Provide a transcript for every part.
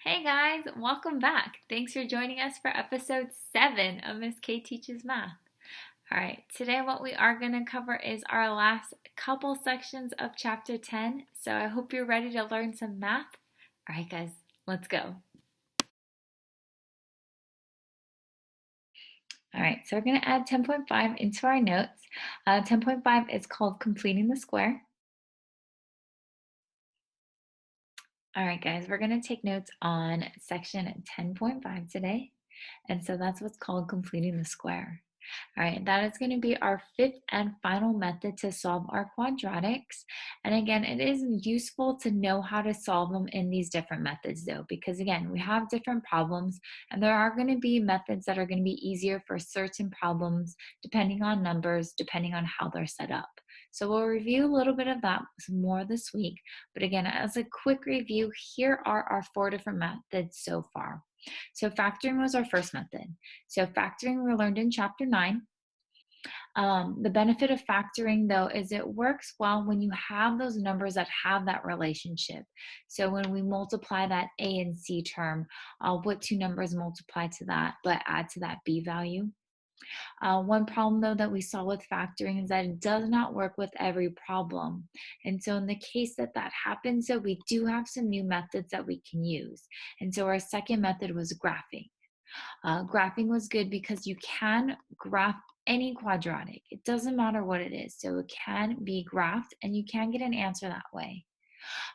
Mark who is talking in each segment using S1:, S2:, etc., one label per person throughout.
S1: Hey guys, welcome back. Thanks for joining us for episode 7 of Miss K Teaches Math. All right, today what we are going to cover is our last couple sections of chapter 10. So I hope you're ready to learn some math. All right, guys, let's go. All right, so we're going to add 10.5 into our notes. 10.5 is called completing the square. All right, guys, we're going to take notes on section 10.5 today. And so that's what's called completing the square. All right, that is going to be our fifth and final method to solve our quadratics. And again, it is useful to know how to solve them in these different methods though, because again, we have different problems and there are going to be methods that are going to be easier for certain problems, depending on numbers, depending on how they're set up. So we'll review a little bit of that more this week. But again, as a quick review, here are our 4 different methods so far. So factoring was our first method. So factoring we learned in chapter 9. The benefit of factoring though is it works well when you have those numbers that have that relationship. So when we multiply that A and C term, what two numbers multiply to that but add to that B value? One problem though that we saw with factoring is that it does not work with every problem. And so in the case that that happens, so we do have some new methods that we can use. And so our second method was graphing. Graphing was good because you can graph any quadratic. It doesn't matter what it is. So it can be graphed and you can get an answer that way.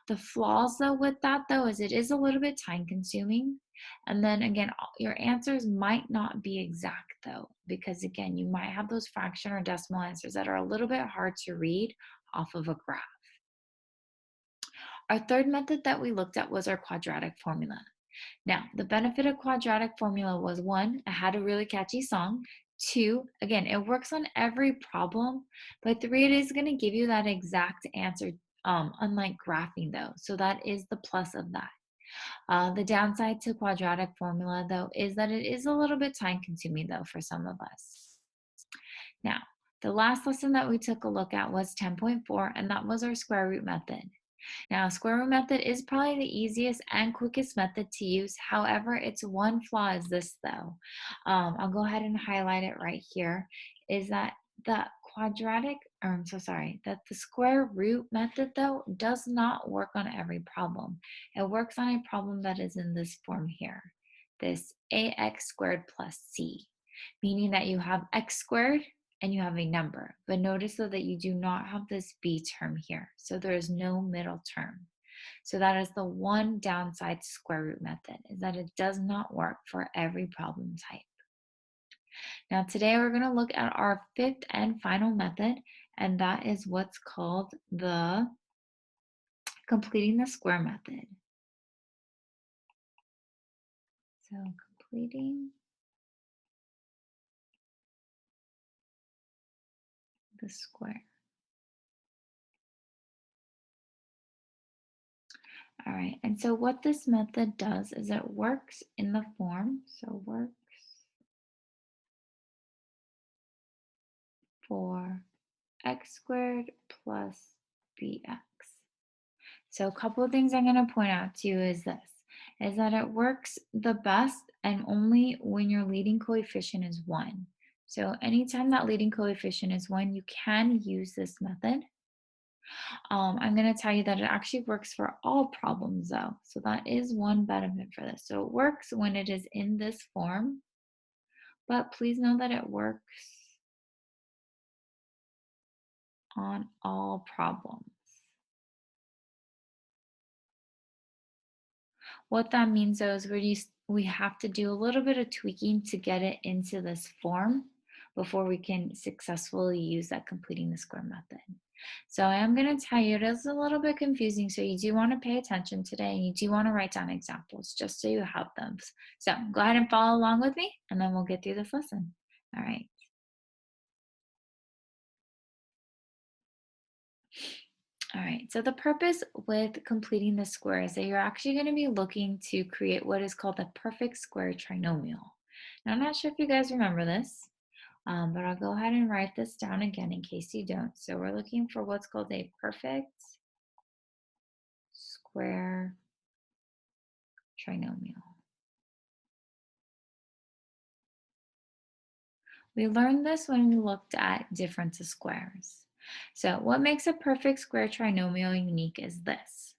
S1: The flaws though with that though is it is a little bit time consuming. And then again, your answers might not be exact though, because again, you might have those fraction or decimal answers that are a little bit hard to read off of a graph. Our third method that we looked at was our quadratic formula. Now, the benefit of quadratic formula was 1, it had a really catchy song. 2, again, it works on every problem. But 3, it is going to give you that exact answer, unlike graphing though. So that is the plus of that. The downside to quadratic formula though is that it is a little bit time consuming though for some of us. Now, the last lesson that we took a look at was 10.4, and that was our square root method. Now, square root method is probably the easiest and quickest method to use. However, its one flaw is this though. I'll go ahead and highlight it right here, is that the that the square root method though does not work on every problem. It works on a problem that is in this form here, this ax squared plus c, meaning that you have x squared and you have a number. But notice though that you do not have this b term here. So there is no middle term. So that is the one downside to square root method, is that it does not work for every problem type. Now today we're going to look at our fifth and final method, and that is what's called the completing the square method. So completing the square. All right, and so what this method does is it works in the form, so works for x squared plus bx. So a couple of things I'm going to point out to you is this, is that it works the best and only when your leading coefficient is 1. So anytime that leading coefficient is 1, you can use this method. I'm going to tell you that it actually works for all problems though. So that is one benefit for this. So it works when it is in this form, but please know that it works on all problems. What that means though is we have to do a little bit of tweaking to get it into this form before we can successfully use that completing the square method. So I am going to tell you it is a little bit confusing, so you do want to pay attention today and you do want to write down examples just so you have them. So go ahead and follow along with me and then we'll get through this lesson. All right. All right, so the purpose with completing the square is that you're actually going to be looking to create what is called a perfect square trinomial. Now, I'm not sure if you guys remember this, but I'll go ahead and write this down again in case you don't. So we're looking for what's called a perfect square trinomial. We learned this when we looked at difference of squares. So what makes a perfect square trinomial unique is this.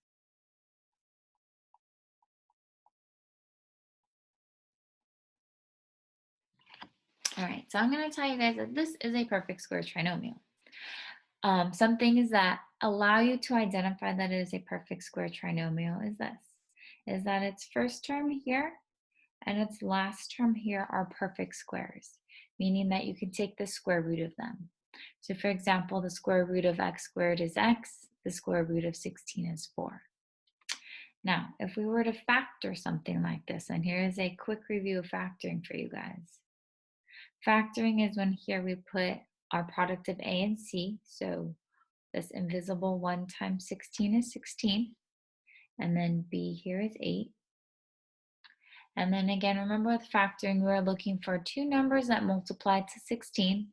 S1: All right, so I'm going to tell you guys that this is a perfect square trinomial. Some things that allow you to identify that it is a perfect square trinomial is this, is that its first term here and its last term here are perfect squares, meaning that you can take the square root of them. So for example, the square root of x squared is x, the square root of 16 is 4. Now, if we were to factor something like this, and here is a quick review of factoring for you guys. Factoring is when here we put our product of A and C, so this invisible 1 times 16 is 16, and then B here is 8. And then again, remember with factoring, we're looking for two numbers that multiply to 16,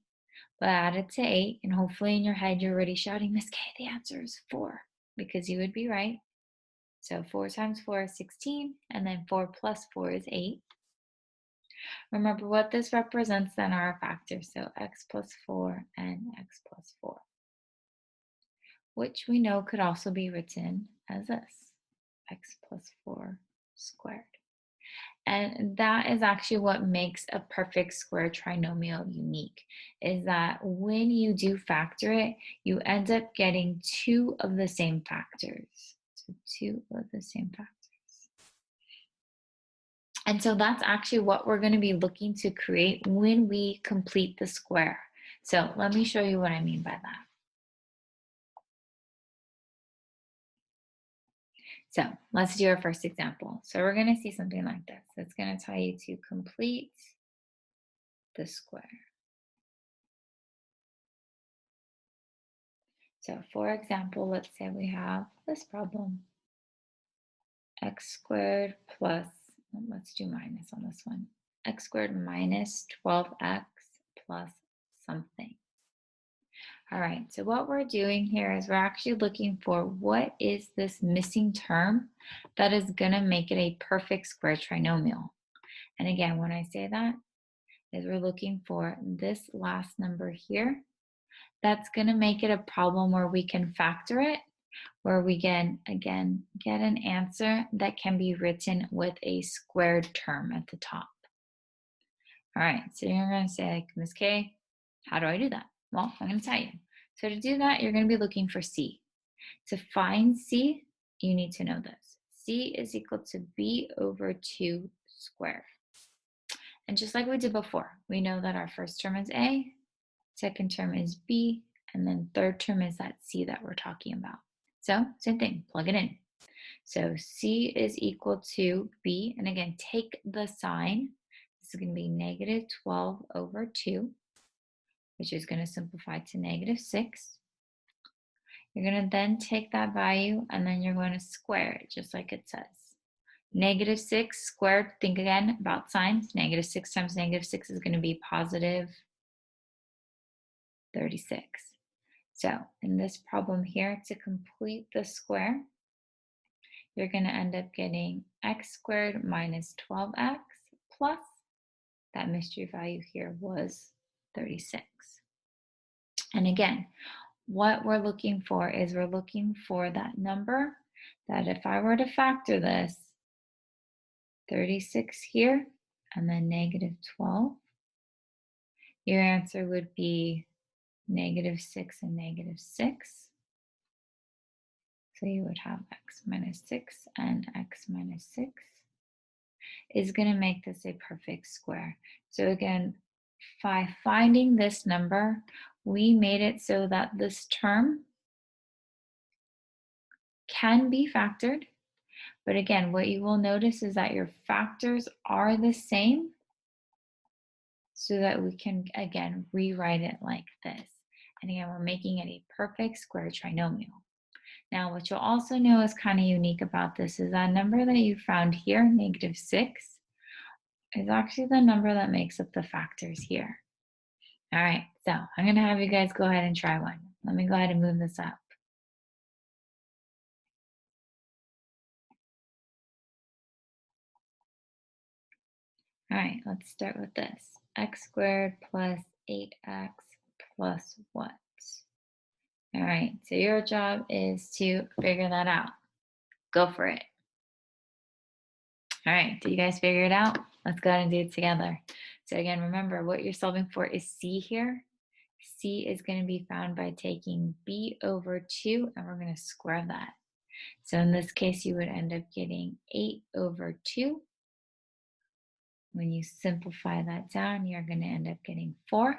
S1: but added to 8, and hopefully in your head you're already shouting, Miss K, the answer is 4, because you would be right. So 4 times 4 is 16, and then 4 plus 4 is 8. Remember what this represents then are our factors, so x plus 4 and x plus 4, which we know could also be written as this, x plus 4 squared. And that is actually what makes a perfect square trinomial unique, is that when you do factor it, you end up getting two of the same factors. So two of the same factors. And so that's actually what we're going to be looking to create when we complete the square. So let me show you what I mean by that. So let's do our first example. So we're going to see something like this. It's going to tell you to complete the square. So for example, let's say we have this problem. X squared plus, let's do minus on this one. X squared minus 12x plus something. All right, so what we're doing here is we're actually looking for what is this missing term that is gonna make it a perfect square trinomial. And again, when I say that, is we're looking for this last number here. That's gonna make it a problem where we can factor it, where we can, again, get an answer that can be written with a squared term at the top. All right, so you're gonna say, like, Ms. K, how do I do that? Well, I'm gonna tell you. So to do that, you're gonna be looking for C. To find C, you need to know this. C is equal to B over 2 squared. And just like we did before, we know that our first term is A, second term is B, and then third term is that C that we're talking about. So same thing, plug it in. So C is equal to B, and again, take the sign. This is going to be negative 12 over 2, which is going to simplify to negative 6. You're going to then take that value, and then you're going to square it, just like it says. Negative 6 squared, think again about signs. Negative 6 times negative 6 is going to be positive 36. So in this problem here, to complete the square, you're going to end up getting x squared minus 12x plus, that mystery value here was 36. And again, what we're looking for is we're looking for that number that if I were to factor this, 36 here and then negative 12, your answer would be negative 6 and negative 6. So you would have x minus 6 and x minus 6 is going to make this a perfect square. So again, by finding this number, we made it so that this term can be factored. But again, what you will notice is that your factors are the same so that we can, again, rewrite it like this. And again, we're making it a perfect square trinomial. Now, what you'll also know is kind of unique about this is that number that you found here, negative 6, is actually the number that makes up the factors here. All right, so I'm going to have you guys go ahead and try one. Let me go ahead and move this up. All right, let's start with this. X squared plus 8x plus what? All right, so your job is to figure that out. Go for it. All right, did you guys figure it out? Let's go ahead and do it together. So again, remember what you're solving for is C here. C is going to be found by taking b over 2, and we're going to square that. So in this case, you would end up getting 8 over 2. When you simplify that down, you're going to end up getting 4.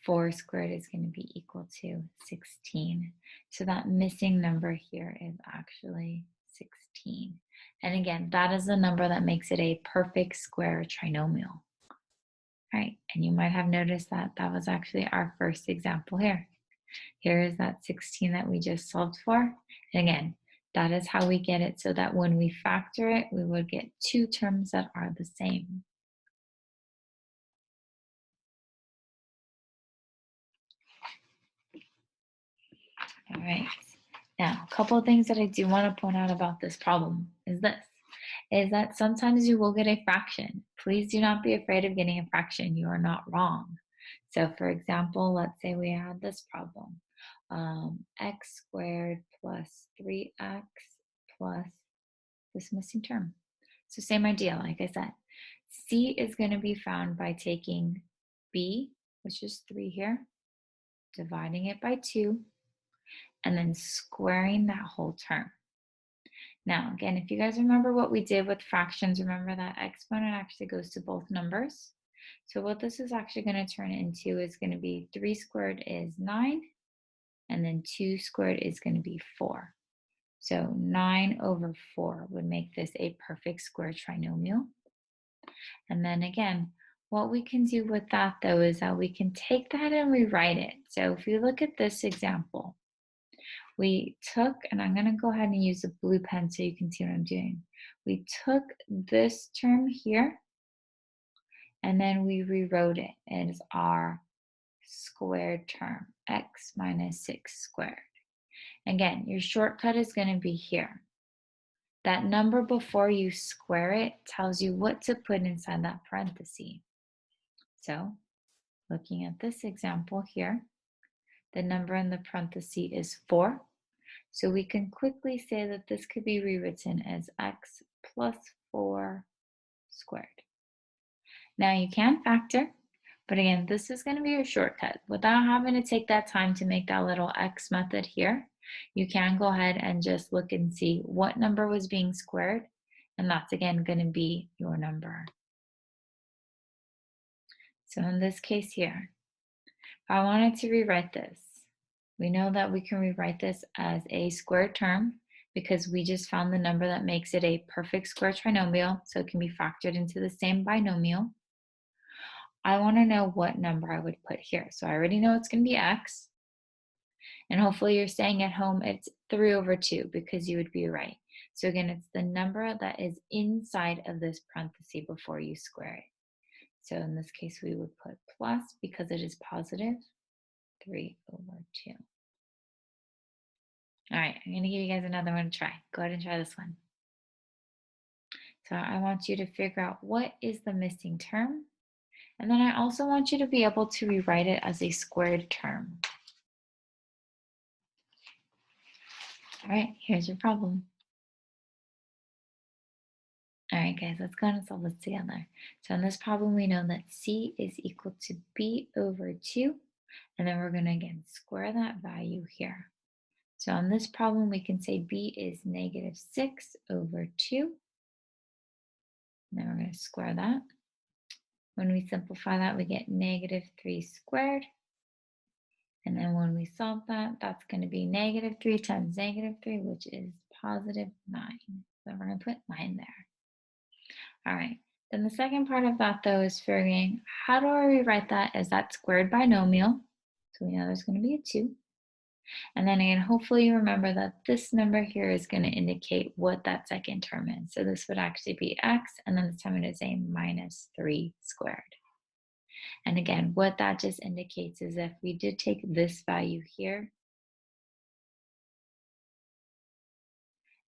S1: 4 squared is going to be equal to 16. So that missing number here is actually 16. And again, that is the number that makes it a perfect square trinomial. All right, and you might have noticed that that was actually our first example here. Here is that 16 that we just solved for. And again, that is how we get it so that when we factor it, we would get two terms that are the same. All right. Now, a couple of things that I do want to point out about this problem is that sometimes you will get a fraction. Please do not be afraid of getting a fraction. You are not wrong. So for example, let's say we had this problem. X squared plus 3x plus this missing term. So same idea, like I said. C is going to be found by taking b, which is 3 here, dividing it by 2, and then squaring that whole term. Now, again, if you guys remember what we did with fractions, remember that exponent actually goes to both numbers. So what this is actually going to turn into is going to be 3 squared is 9, and then 2 squared is going to be 4. So 9 over 4 would make this a perfect square trinomial. And then again, what we can do with that though is that we can take that and rewrite it. So if you look at this example, we took, and I'm going to go ahead and use a blue pen so you can see what I'm doing. We took this term here and then we rewrote it as our squared term, x minus 6 squared. Again, your shortcut is going to be here. That number before you square it tells you what to put inside that parenthesis. So, looking at this example here, the number in the parenthesis is 4. So we can quickly say that this could be rewritten as x plus 4 squared. Now you can factor, but again, this is going to be your shortcut. Without having to take that time to make that little x method here, you can go ahead and just look and see what number was being squared, and that's again going to be your number. So in this case here, if I wanted to rewrite this, we know that we can rewrite this as a squared term because we just found the number that makes it a perfect square trinomial, so it can be factored into the same binomial. I want to know what number I would put here. So I already know it's going to be x, and hopefully you're staying at home, it's 3 over 2 because you would be right. So again, it's the number that is inside of this parenthesis before you square it. So in this case, we would put plus because it is positive 3 over 2. All right, I'm going to give you guys another one to try. Go ahead and try this one. So I want you to figure out what is the missing term. And then I also want you to be able to rewrite it as a squared term. All right, here's your problem. All right, guys, let's go ahead and solve this together. So in this problem, we know that C is equal to B over 2. And then we're going to, again, square that value here. So on this problem, we can say B is negative 6 over 2. And then we're going to square that. When we simplify that, we get negative 3 squared. And then when we solve that, that's going to be negative 3 times negative 3, which is positive 9. So we're going to put 9 there. All right. Then the second part of that, though, is figuring how do I rewrite that as that squared binomial? So we know there's going to be a 2. And then again, hopefully you remember that this number here is going to indicate what that second term is. So this would actually be x, and then this time it is a minus 3 squared. And again, what that just indicates is if we did take this value here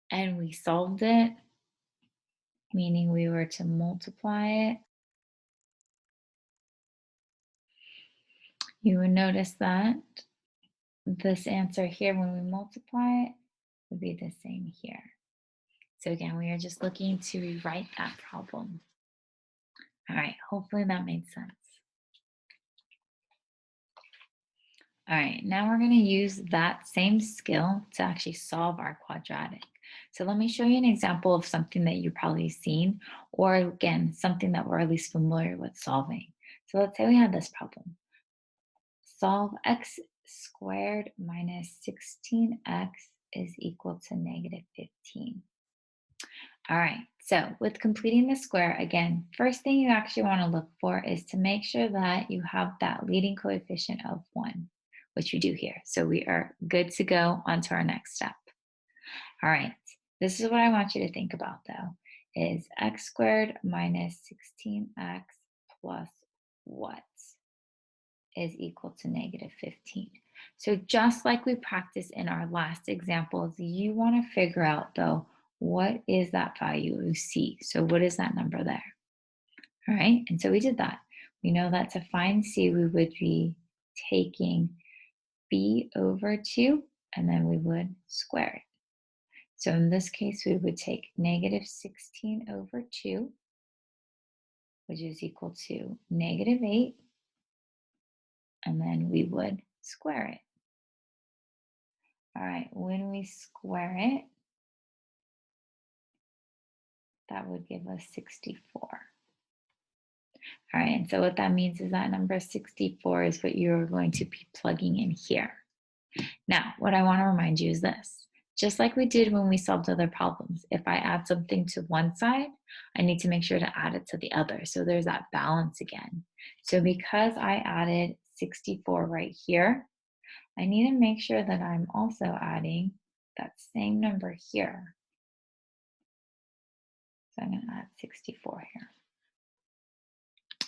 S1: and we solved it, meaning we were to multiply it, you would notice that this answer here, when we multiply it, would be the same here. So again, we are just looking to rewrite that problem. All right, hopefully that made sense. All right, now we're going to use that same skill to actually solve our quadratic. So let me show you an example of something that you've probably seen, or again, something that we're at least familiar with solving. So let's say we have this problem. Solve x squared minus 16x is equal to negative 15. All right, so with completing the square, again, first thing you actually want to look for is to make sure that you have that leading coefficient of 1, which we do here. So we are good to go on to our next step. All right, this is what I want you to think about though, is x squared minus 16x plus what is equal to negative 15. So just like we practiced in our last examples, you want to figure out though, what is that value of c? So what is that number there? All right, and so we did that. We know that to find c, we would be taking b over 2, and then we would square it. So in this case, we would take negative 16 over 2, which is equal to negative 8, and then we would square it. All right, when we square it, that would give us 64. All right, and so what that means is that number 64 is what you're going to be plugging in here. Now, what I want to remind you is this. Just like we did when we solved other problems, if I add something to one side, I need to make sure to add it to the other. So there's that balance again. So because I added 64 right here, I need to make sure that I'm also adding that same number here. So I'm going to add 64 here.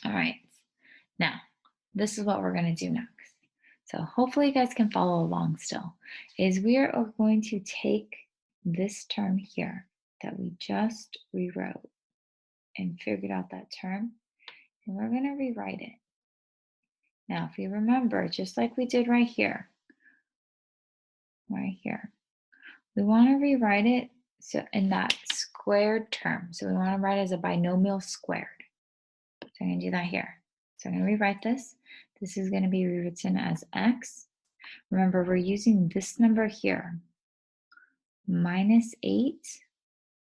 S1: All right, now this is what we're going to do next. So hopefully you guys can follow along still, is we are going to take this term here that we just rewrote and figured out that term, and we're going to rewrite it. Now, if you remember, just like we did right here, we want to rewrite it so in that squared term. So we want to write it as a binomial squared. So I'm going to do that here. So I'm going to rewrite this. This is going to be rewritten as x. Remember, we're using this number here, minus 8,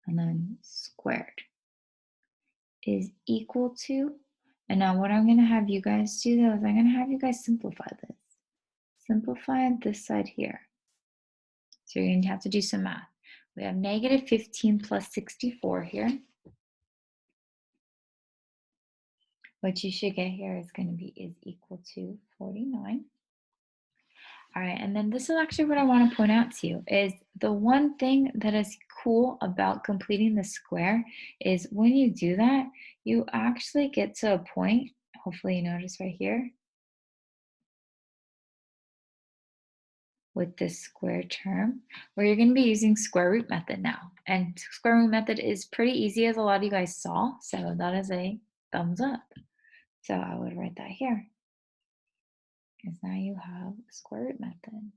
S1: and then squared, is equal to, and now what I'm going to have you guys do though is I'm going to have you guys simplify this. Simplify this side here. So you're going to have to do some math. We have negative 15 plus 64 here. What you should get here is going to be is equal to 49. All right, and then this is actually what I want to point out to you is the one thing that is cool about completing the square is when you do that, you actually get to a point, hopefully you notice right here, with this square term, where you're going to be using square root method now. And square root method is pretty easy, as a lot of you guys saw, so that is a thumbs up. So I would write that here, because now you have a square root method.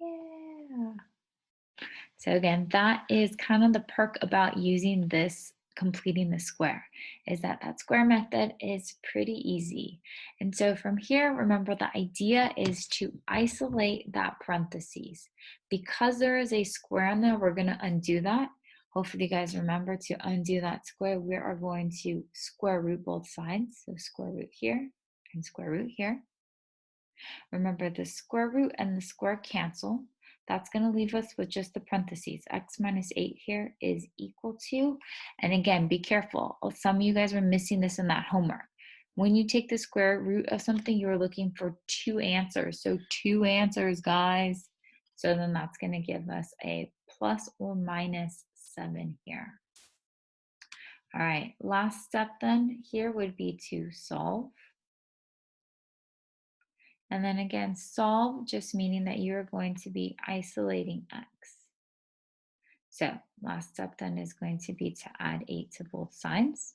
S1: Yeah. So again, that is kind of the perk about using this, completing the square, is that that square method is pretty easy. And so from here, remember the idea is to isolate that parentheses. Because there is a square in there, we're going to undo that. Hopefully you guys remember to undo that square. We are going to square root both sides. So square root here and square root here. Remember, the square root and the square cancel. That's going to leave us with just the parentheses. X minus 8 here is equal to, and again, be careful. Some of you guys were missing this in that homework. When you take the square root of something, you're looking for 2 answers. So 2 answers, guys. So then that's going to give us a plus or minus 7 here. All right, last step then here would be to solve. And then again, solve just meaning that you're going to be isolating x. So last step then is going to be to add 8 to both sides.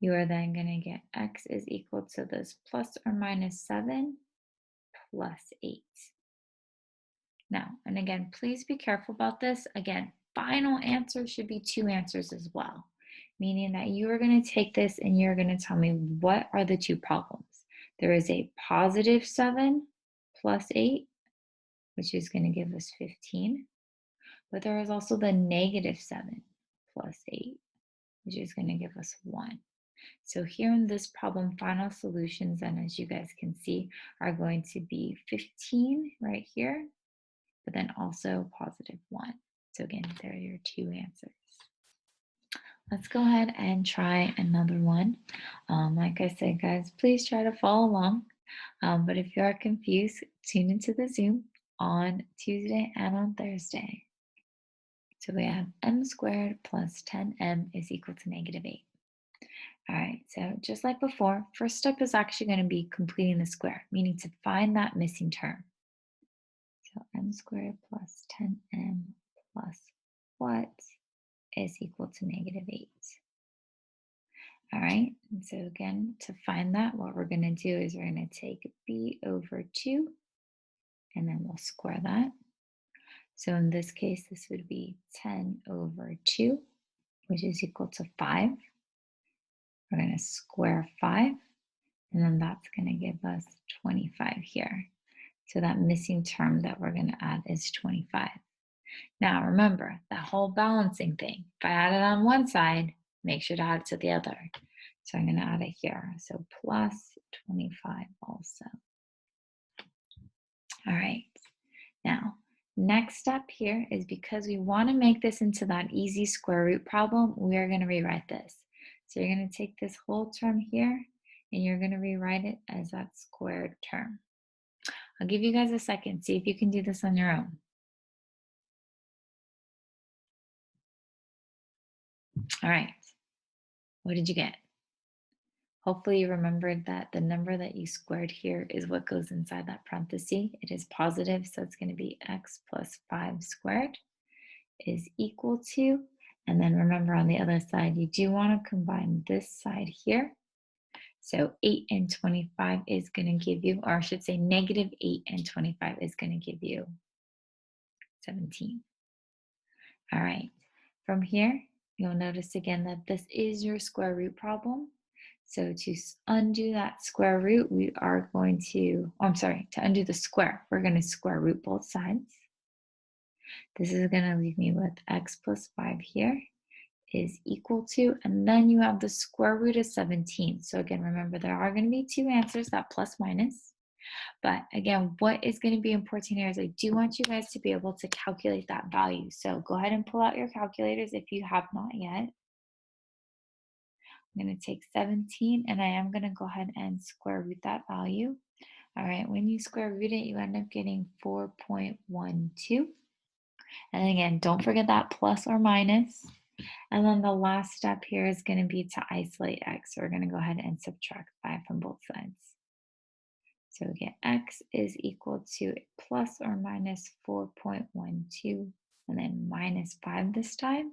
S1: You are then going to get x is equal to this plus or minus 7 plus 8. Now, and again, please be careful about this. Again, final answer should be 2 answers as well, meaning that you are going to take this and you're going to tell me what are the 2 problems. There is a positive 7 plus 8, which is going to give us 15. But there is also the negative 7 plus 8, which is going to give us 1. So here in this problem, final solutions, and as you guys can see, are going to be 15 right here, but then also positive 1. So again, there are your 2 answers. Let's go ahead and try another one. Like I said, guys, please try to follow along. But if you are confused, tune into the Zoom on Tuesday and on Thursday. So we have m squared plus 10m is equal to negative 8. All right, so just like before, first step is actually going to be completing the square, meaning to find that missing term. So m squared plus 10m plus what is equal to negative 8. All right, and so again, to find that, what we're going to do is we're going to take b over 2, and then we'll square that. So in this case, this would be 10 over 2, which is equal to 5. We're going to square 5, and then that's going to give us 25 here. So that missing term that we're going to add is 25. Now remember, that whole balancing thing, if I add it on one side, make sure to add it to the other. So I'm going to add it here. So plus 25 also. All right. Now, next step here is because we want to make this into that easy square root problem, we are going to rewrite this. So you're going to take this whole term here and you're going to rewrite it as that squared term. I'll give you guys a second. See if you can do this on your own. All right. What did you get? Hopefully you remembered that the number that you squared here is what goes inside that parenthesis. It is positive, so it's going to be x plus 5 squared is equal to, and then remember on the other side, you do want to combine this side here. So 8 and 25 is going to give you, or I should say negative 8 and 25 is going to give you 17. All right, from here, you'll notice again that this is your square root problem. So to undo that square root, we are going to, to undo the square, we're going to square root both sides. This is going to leave me with x plus 5 here is equal to, and then you have the square root of 17. So again, remember there are going to be 2 answers, that plus minus. But again, what is going to be important here is I do want you guys to be able to calculate that value. So go ahead and pull out your calculators if you have not yet. I'm going to take 17 and I am going to go ahead and square root that value. All right, when you square root it, you end up getting 4.12. And again, don't forget that plus or minus. And then the last step here is going to be to isolate x. So we're going to go ahead and subtract 5 from both sides. So we get x is equal to plus or minus 4.12 and then minus 5 this time.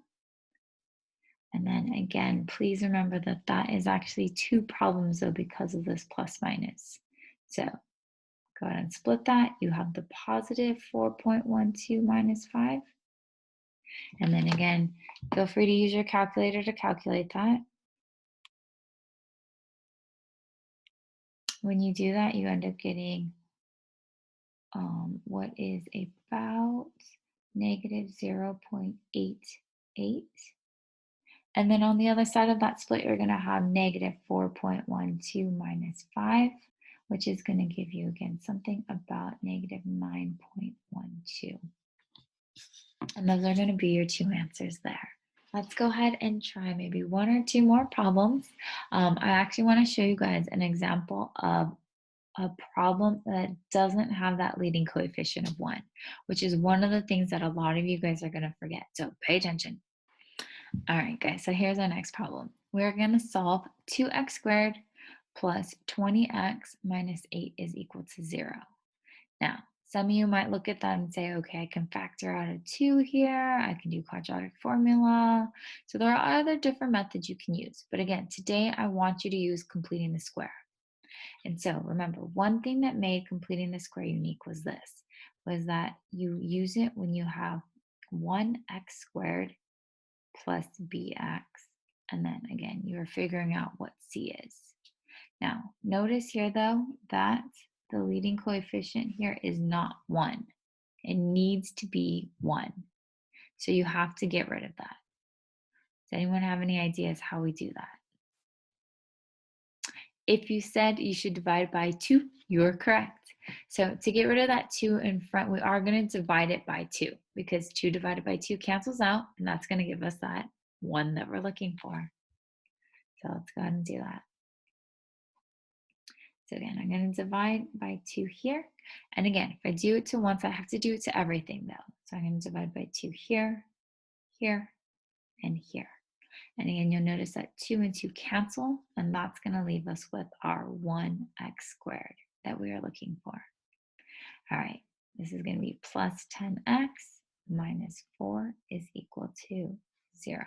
S1: And then again, please remember that that is actually 2 problems though because of this plus minus. So go ahead and split that. You have the positive 4.12 minus 5. And then again, feel free to use your calculator to calculate that. When you do that, you end up getting what is about negative 0.88. And then on the other side of that split, you're going to have negative 4.12 minus 5, which is going to give you, again, something about negative 9.12. And those are going to be your 2 answers there. Let's go ahead and try maybe 1 or 2 more problems. I actually want to show you guys an example of a problem that doesn't have that leading coefficient of 1, which is one of the things that a lot of you guys are going to forget. So pay attention. All right, guys, so here's our next problem. We're going to solve 2x squared plus 20x minus 8 is equal to 0. Now, some of you might look at that and say, okay, I can factor out a 2 here. I can do quadratic formula. So there are other different methods you can use. But again, today I want you to use completing the square. And so remember, one thing that made completing the square unique was this, was that you use it when you have 1x squared plus bx. And then again, you're figuring out what c is. Now, notice here though, that the leading coefficient here is not 1. It needs to be 1. So you have to get rid of that. Does anyone have any ideas how we do that? If you said you should divide by 2, you're correct. So to get rid of that 2 in front, we are going to divide it by 2 because 2 divided by 2 cancels out, and that's going to give us that 1 that we're looking for. So let's go ahead and do that. So again, I'm going to divide by 2 here. And again, if I do it to once, I have to do it to everything though. So I'm going to divide by 2 here, here, and here. And again, you'll notice that 2 and 2 cancel, and that's going to leave us with our 1x squared that we are looking for. All right, this is going to be plus 10x minus 4 is equal to 0.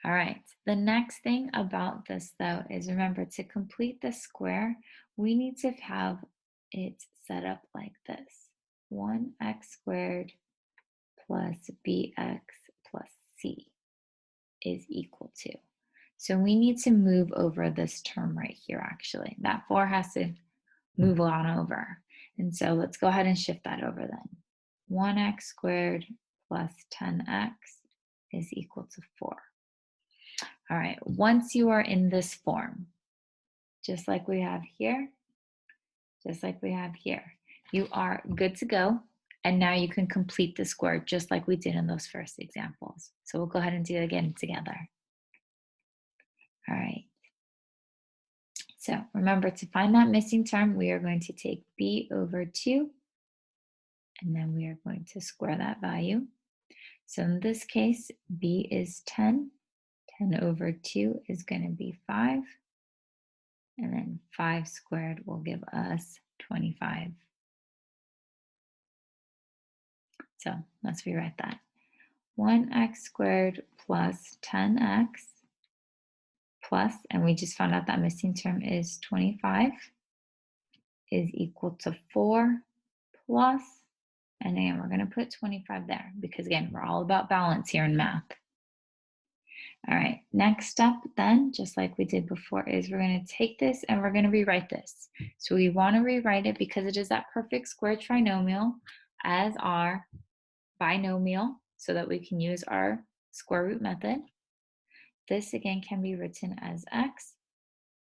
S1: All right, the next thing about this though is remember to complete the square, we need to have it set up like this. 1x squared plus bx plus c is equal to. So we need to move over this term right here actually. That 4 has to move on over. And so let's go ahead and shift that over then. 1x squared plus 10x is equal to 4. All right, once you are in this form, just like we have here, you are good to go. And now you can complete the square just like we did in those first examples. So we'll go ahead and do it again together. All right. So remember, to find that missing term, we are going to take b over 2, and then we are going to square that value. So in this case, b is 10. 10 over 2 is going to be 5. And then 5 squared will give us 25. So let's rewrite that. 1x squared plus 10x plus, and we just found out that missing term is 25, is equal to 4 plus, and again, we're going to put 25 there because again, we're all about balance here in math. All right, next step then, just like we did before, is we're going to take this and we're going to rewrite this. So we want to rewrite it because it is that perfect square trinomial as our binomial so that we can use our square root method. This again can be written as x.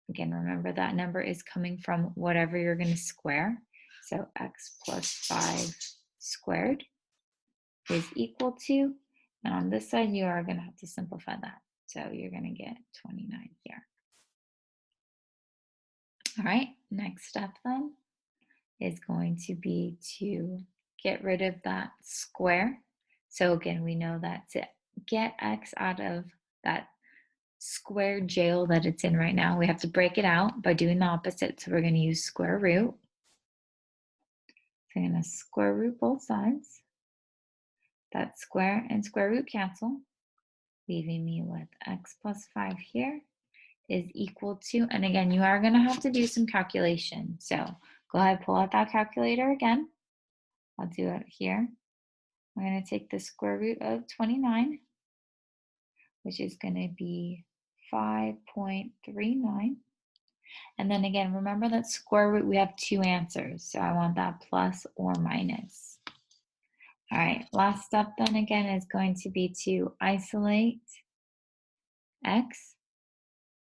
S1: Again, remember that number is coming from whatever you're going to square. So x plus 5 squared is equal to, and on this side you are going to have to simplify that. So you're going to get 29 here. All right, next step then is going to be to get rid of that square. So again, we know that to get x out of that square jail that it's in right now, we have to break it out by doing the opposite. So we're going to use square root. So I'm going to square root both sides. That square and square root cancel, leaving me with x plus 5 here is equal to, and again, you are going to have to do some calculation. So go ahead, pull out that calculator again. I'll do it here. I'm going to take the square root of 29, which is going to be 5.39. And then again, remember that square root, we have 2 answers. So I want that plus or minus. All right, last step then again is going to be to isolate x.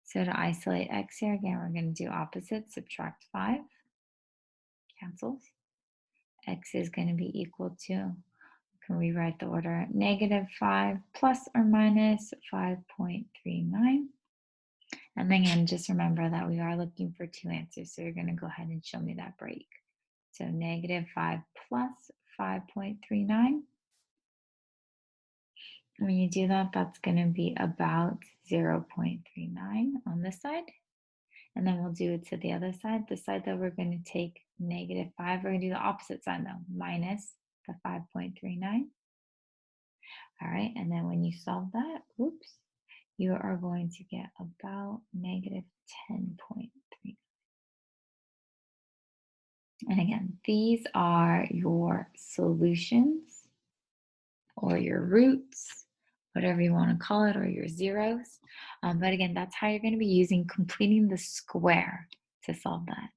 S1: So to isolate x here, again, we're going to do opposite, subtract 5, cancels. X is going to be equal to, we can rewrite the order, -5 plus or minus 5.39. And then again, just remember that we are looking for 2 answers, so you're going to go ahead and show me that break. So -5 plus 5.39. When you do that, that's going to be about 0.39 on this side. And then we'll do it to the other side. The side that we're going to take -5, we're going to do the opposite side though, minus the 5.39. All right, and then when you solve that, oops, you are going to get about -10.3. And again, these are your solutions or your roots, whatever you want to call it, or your zeros. But again, that's how you're going to be using completing the square to solve that.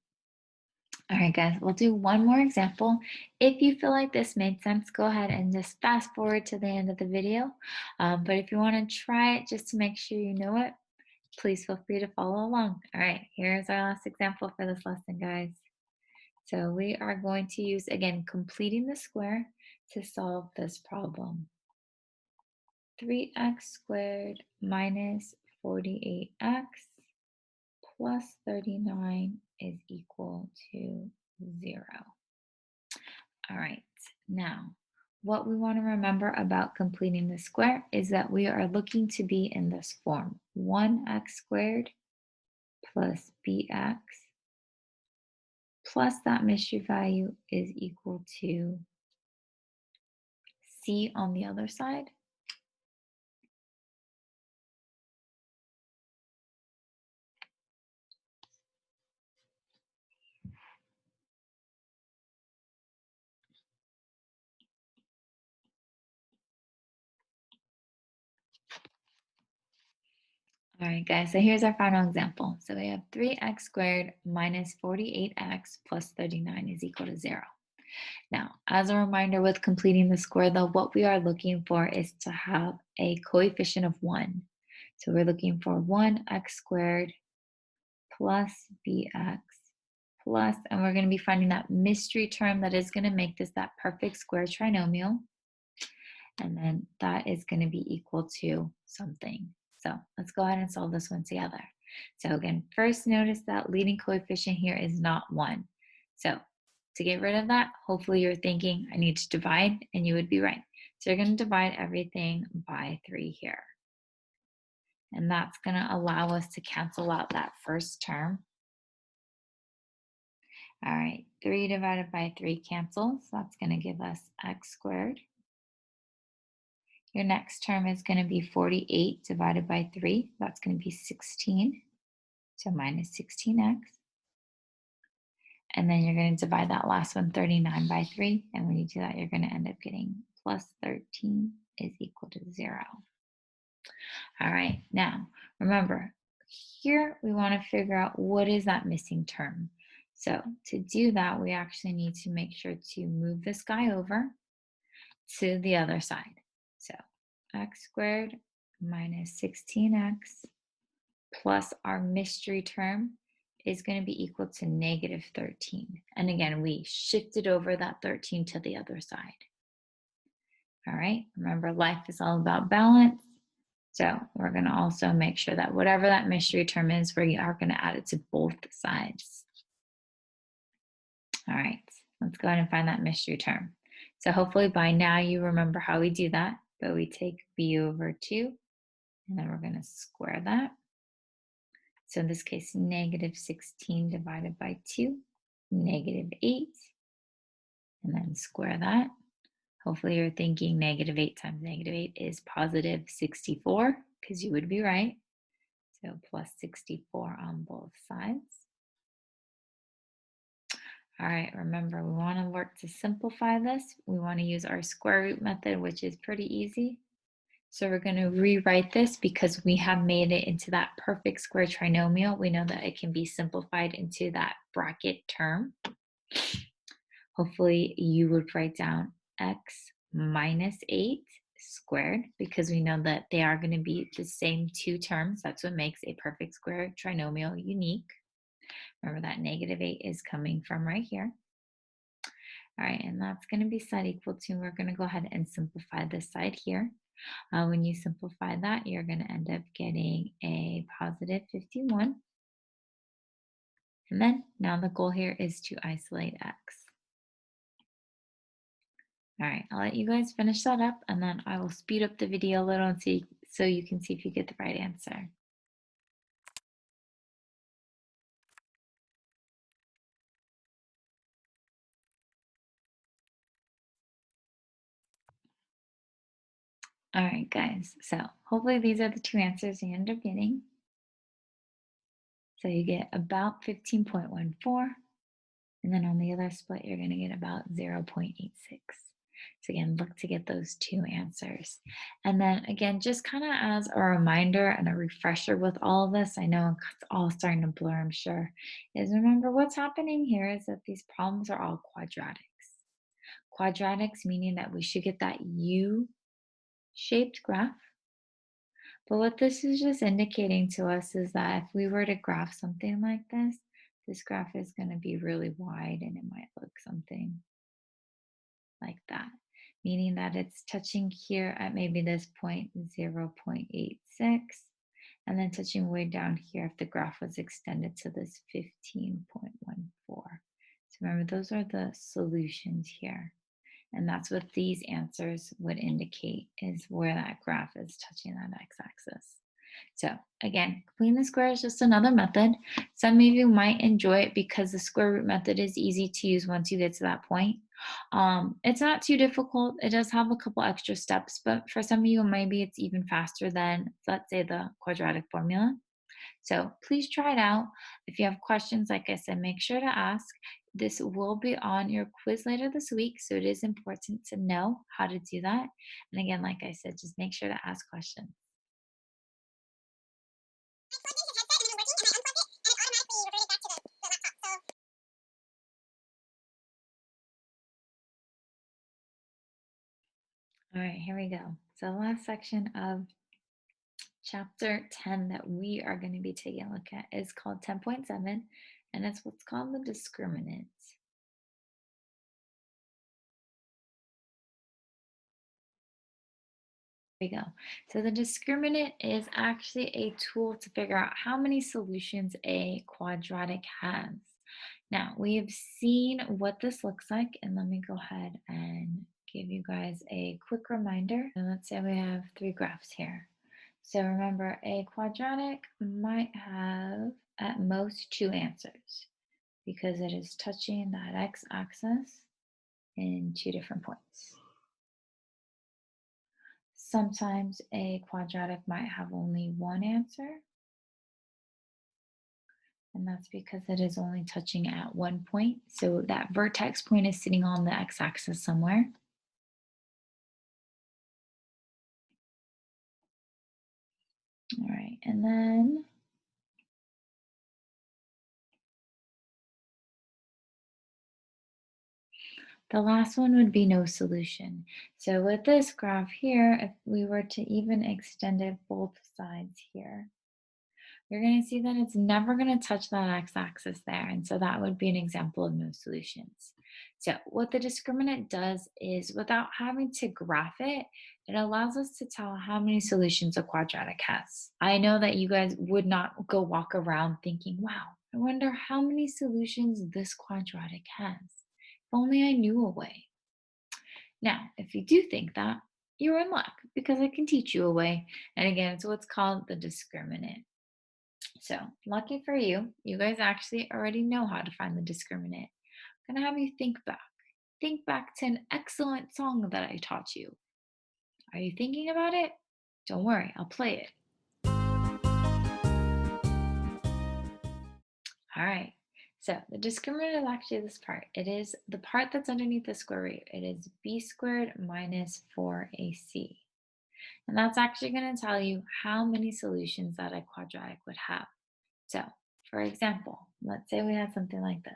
S1: All right, guys, we'll do one more example. If you feel like this made sense, go ahead and just fast forward to the end of the video. But if you want to try it just to make sure you know it, please feel free to follow along. All right, here's our last example for this lesson, guys. So we are going to use, again, completing the square to solve this problem. 3x squared minus 48x plus 39 is equal to 0. All right, now what we want to remember about completing the square is that we are looking to be in this form. 1x squared plus bx plus that mystery value is equal to c on the other side. All right, guys, so here's our final example. So we have 3x squared minus 48x plus 39 is equal to 0. Now, as a reminder with completing the square, though, what we are looking for is to have a coefficient of 1. So we're looking for 1x squared plus bx plus, and we're going to be finding that mystery term that is going to make this that perfect square trinomial. And then that is going to be equal to something. So let's go ahead and solve this one together. So again, first notice that leading coefficient here is not 1. So to get rid of that, hopefully you're thinking, I need to divide, and you would be right. So you're going to divide everything by 3 here. And that's going to allow us to cancel out that first term. All right, 3 divided by 3 cancels. That's going to give us x squared. Your next term is going to be 48 divided by 3. That's going to be 16. So minus 16x. And then you're going to divide that last one, 39 by 3. And when you do that, you're going to end up getting plus 13 is equal to 0. All right, now remember, here we want to figure out what is that missing term. So to do that, we actually need to make sure to move this guy over to the other side. So x squared minus 16x plus our mystery term is going to be equal to negative 13. And again, we shifted over that 13 to the other side. All right, remember life is all about balance. So we're going to also make sure that whatever that mystery term is, we are going to add it to both sides. All right, let's go ahead and find that mystery term. So hopefully by now you remember how we do that, but we take b over 2, and then we're going to square that. So in this case, negative 16 divided by 2, negative 8, and then square that. Hopefully you're thinking negative 8 times negative 8 is positive 64, because you would be right. So plus 64 on both sides. All right, remember we want to work to simplify this. We want to use our square root method, which is pretty easy. So we're going to rewrite this because we have made it into that perfect square trinomial. We know that it can be simplified into that bracket term. Hopefully you would write down x minus 8 squared, because we know that they are going to be the same two terms. That's what makes a perfect square trinomial unique. Remember that negative 8 is coming from right here. All right, and that's going to be set equal to, we're going to go ahead and simplify this side here. When you simplify that, you're going to end up getting a positive 51. And then now the goal here is to isolate x. All right, I'll let you guys finish that up, and then I will speed up the video a little and see, so you can see if you get the right answer. All right, guys. So hopefully these are the two answers you end up getting. So you get about 15.14. And then on the other split, you're going to get about 0.86. So again, look to get those two answers. And then again, just kind of as a reminder and a refresher with all of this, I know it's all starting to blur, I'm sure, is remember what's happening here is that these problems are all quadratics. Quadratics meaning that we should get that U-shaped graph. But what this is just indicating to us is that if we were to graph something like this graph is going to be really wide and it might look something like that, meaning that it's touching here at maybe this point 0.86 and then touching way down here if the graph was extended to this 15.14. So remember, those are the solutions here. And that's what these answers would indicate is where that graph is touching that x-axis. So again, completing the square is just another method. Some of you might enjoy it because the square root method is easy to use once you get to that point. It's not too difficult. It does have a couple extra steps, but for some of you, maybe it's even faster than, let's say, the quadratic formula. So please try it out. If you have questions, like I said, make sure to ask. This will be on your quiz later this week, so it is important to know how to do that. And again, like I said, just make sure to ask questions. All right, here we go. So the last section of chapter 10 that we are going to be taking a look at is called 10.7, and it's what's called the discriminant. Here we go. So the discriminant is actually a tool to figure out how many solutions a quadratic has. Now, we have seen what this looks like, and let me go ahead and give you guys a quick reminder. And let's say we have three graphs here. So remember, a quadratic might have at most two answers because it is touching that x-axis in two different points. Sometimes a quadratic might have only one answer, and that's because it is only touching at one point. So that vertex point is sitting on the x-axis somewhere. All right, and then the last one would be no solution. So with this graph here, if we were to even extend it both sides here, you're going to see that it's never going to touch that x-axis there. And so that would be an example of no solutions. So what the discriminant does is without having to graph it, it allows us to tell how many solutions a quadratic has. I know that you guys would not go walk around thinking, wow, I wonder how many solutions this quadratic has. If only I knew a way. Now, if you do think that, you're in luck because I can teach you a way. And again, it's what's called the discriminant. So, lucky for you, you guys actually already know how to find the discriminant. I'm going to have you think back. Think back to an excellent song that I taught you. Are you thinking about it? Don't worry, I'll play it. All right. So the discriminant is actually this part. It is the part that's underneath the square root. It is b squared minus 4ac. And that's actually going to tell you how many solutions that a quadratic would have. So, for example, let's say we had something like this.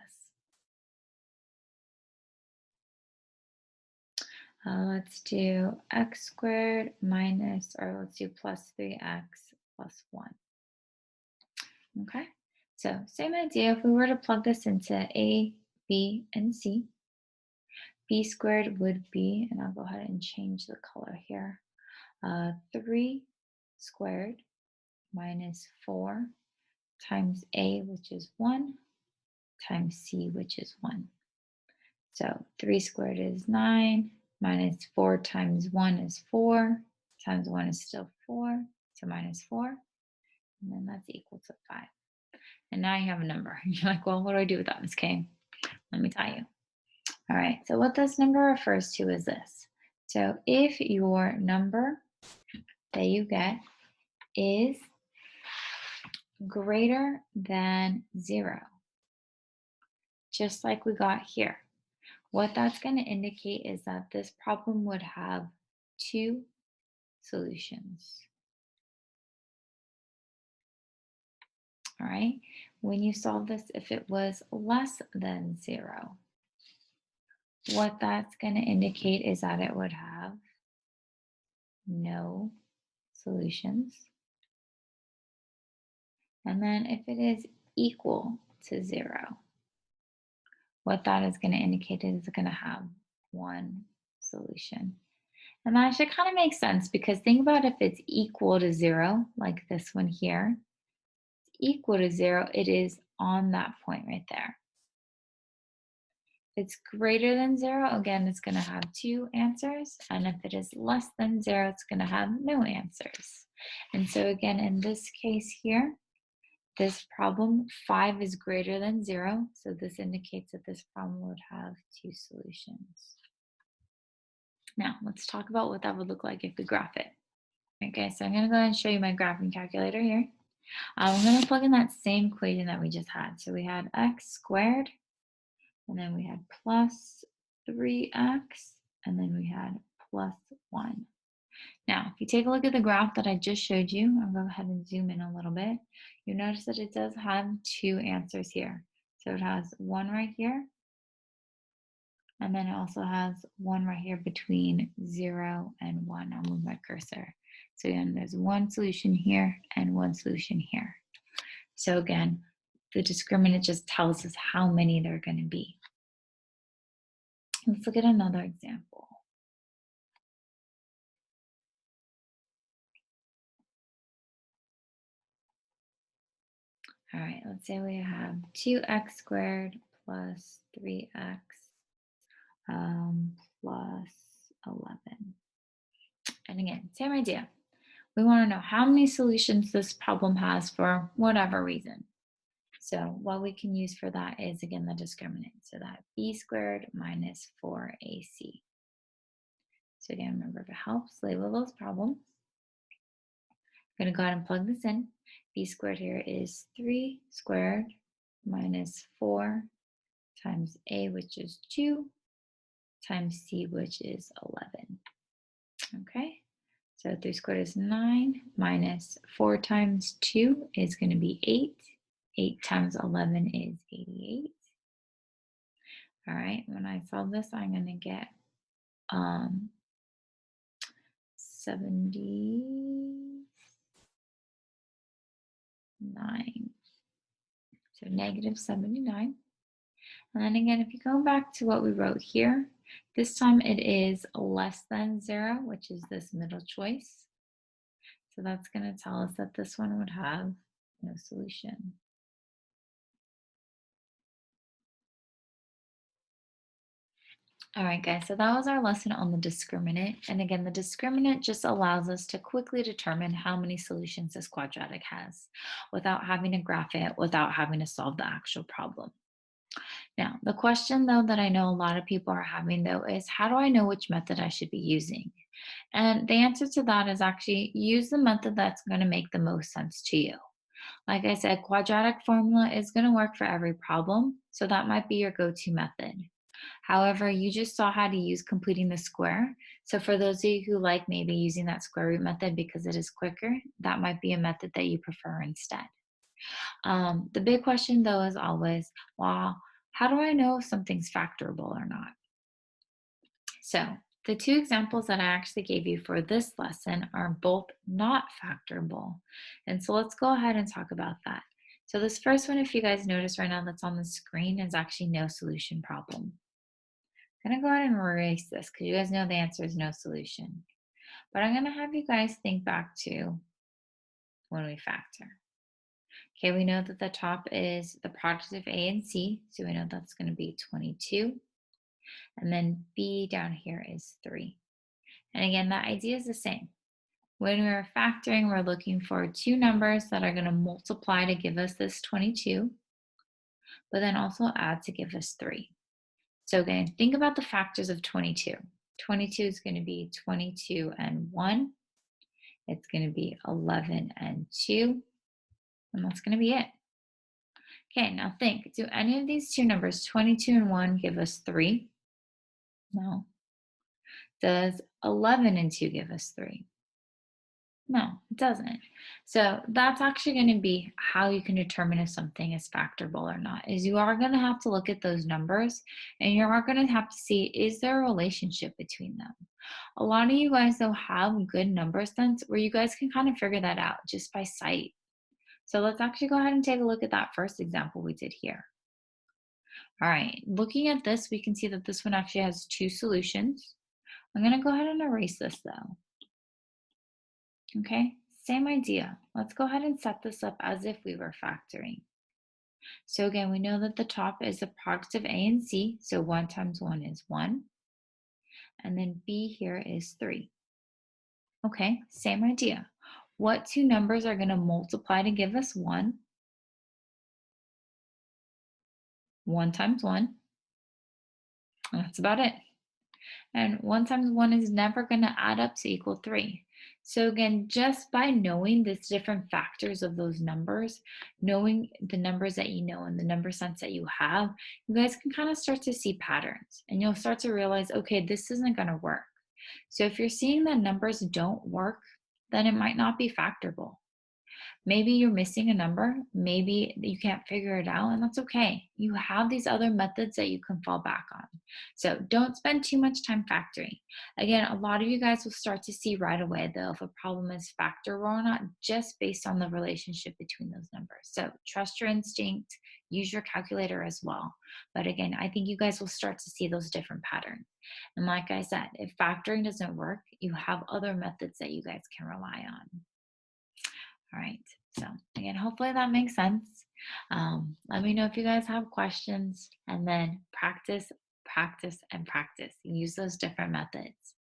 S1: Let's do x squared minus, or let's do plus 3x plus 1. Okay, so same idea. If we were to plug this into a, b, and c, b squared would be, and I'll go ahead and change the color here, 3 squared minus 4 times a, which is 1, times c, which is 1. So 3 squared is 9, minus 4 times 1 is 4, times 1 is still 4, so minus 4, and then that's equal to 5. And now you have a number. You're like, well, what do I do with that, Ms. K? Let me tell you. All right, so what this number refers to is this. So if your number that you get is greater than 0, just like we got here. What that's going to indicate is that this problem would have 2 solutions. All right, when you solve this, if it was less than 0, what that's going to indicate is that it would have no solutions. And then if it is equal to 0, what that is going to indicate is it's going to have 1 solution. And that should kind of make sense, because think about if it's equal to 0, like this one here, equal to 0, it is on that point right there. If it's greater than 0, again, it's going to have 2 answers. And if it is less than 0, it's going to have no answers. And so again, in this case here, this problem, 5 is greater than 0. So this indicates that this problem would have 2 solutions. Now, let's talk about what that would look like if we graph it. Okay, so I'm going to go ahead and show you my graphing calculator here. I'm going to plug in that same equation that we just had. So we had x squared, and then we had plus 3x, and then we had plus 1. Now, if you take a look at the graph that I just showed you, I'll go ahead and zoom in a little bit. You'll notice that it does have 2 answers here. So it has 1 right here, and then it also has 1 right here between 0 and 1. I'll move my cursor. So again, there's 1 solution here and 1 solution here. So again, the discriminant just tells us how many there are going to be. Let's look at another example. All right, let's say we have 2x squared plus 3x plus 11. And again, same idea. We want to know how many solutions this problem has for whatever reason. So what we can use for that is, again, the discriminant. So that b squared minus 4ac. So again, remember, if it helps, label those problems. I'm going to go ahead and plug this in. B squared here is 3 squared minus 4 times a, which is 2, times c, which is 11. Okay, so 3 squared is 9, minus 4 times 2 is going to be 8. 8 times 11 is 88. All right, when I solve this, I'm going to get 79. So negative 79. And then again, if you go back to what we wrote here, this time it is less than 0, which is this middle choice. So that's going to tell us that this one would have no solution. All right, guys, so that was our lesson on the discriminant. And again, the discriminant just allows us to quickly determine how many solutions this quadratic has without having to graph it, without having to solve the actual problem. Now, the question though that I know a lot of people are having though is, how do I know which method I should be using? And the answer to that is actually use the method that's going to make the most sense to you. Like I said, quadratic formula is going to work for every problem, so that might be your go-to method. However, you just saw how to use completing the square. So for those of you who like maybe using that square root method because it is quicker, that might be a method that you prefer instead. The big question though is always, well, how do I know if something's factorable or not? So the 2 examples that I actually gave you for this lesson are both not factorable. And so let's go ahead and talk about that. So this first one, if you guys notice right now that's on the screen, is actually no solution problem. I'm going to go ahead and erase this because you guys know the answer is no solution. But I'm going to have you guys think back to when we factor. Okay, we know that the top is the product of A and C, so we know that's going to be 22. And then B down here is 3. And again, the idea is the same. When we're factoring, we're looking for 2 numbers that are going to multiply to give us this 22, but then also add to give us 3. So again, think about the factors of 22. 22 is going to be 22 and 1. It's going to be 11 and 2, and that's going to be it. Okay, now think, do any of these two numbers, 22 and 1, give us 3? No. Does 11 and 2 give us 3? No, it doesn't. So that's actually going to be how you can determine if something is factorable or not, is you are going to have to look at those numbers and you are going to have to see, is there a relationship between them? A lot of you guys though have good number sense where you guys can kind of figure that out just by sight. So let's actually go ahead and take a look at that first example we did here. All right, looking at this, we can see that this one actually has two solutions. I'm going to go ahead and erase this though. Okay, same idea. Let's go ahead and set this up as if we were factoring. So again, we know that the top is the product of A and C, so 1 times 1 is 1. And then B here is 3. Okay, same idea. What two numbers are going to multiply to give us 1? 1 times 1. That's about it. And 1 times 1 is never going to add up to equal 3. So again, just by knowing the different factors of those numbers, knowing the numbers that you know and the number sense that you have, you guys can kind of start to see patterns. And you'll start to realize, okay, this isn't going to work. So if you're seeing that numbers don't work, then it might not be factorable. Maybe you're missing a number, maybe you can't figure it out, and that's okay. You have these other methods that you can fall back on. So don't spend too much time factoring. Again, a lot of you guys will start to see right away though if a problem is factorable or not, just based on the relationship between those numbers. So trust your instinct, use your calculator as well. But again, I think you guys will start to see those different patterns. And like I said, if factoring doesn't work, you have other methods that you guys can rely on. All right. So again, hopefully that makes sense. Let me know if you guys have questions, and then practice, practice, and practice. Use those different methods.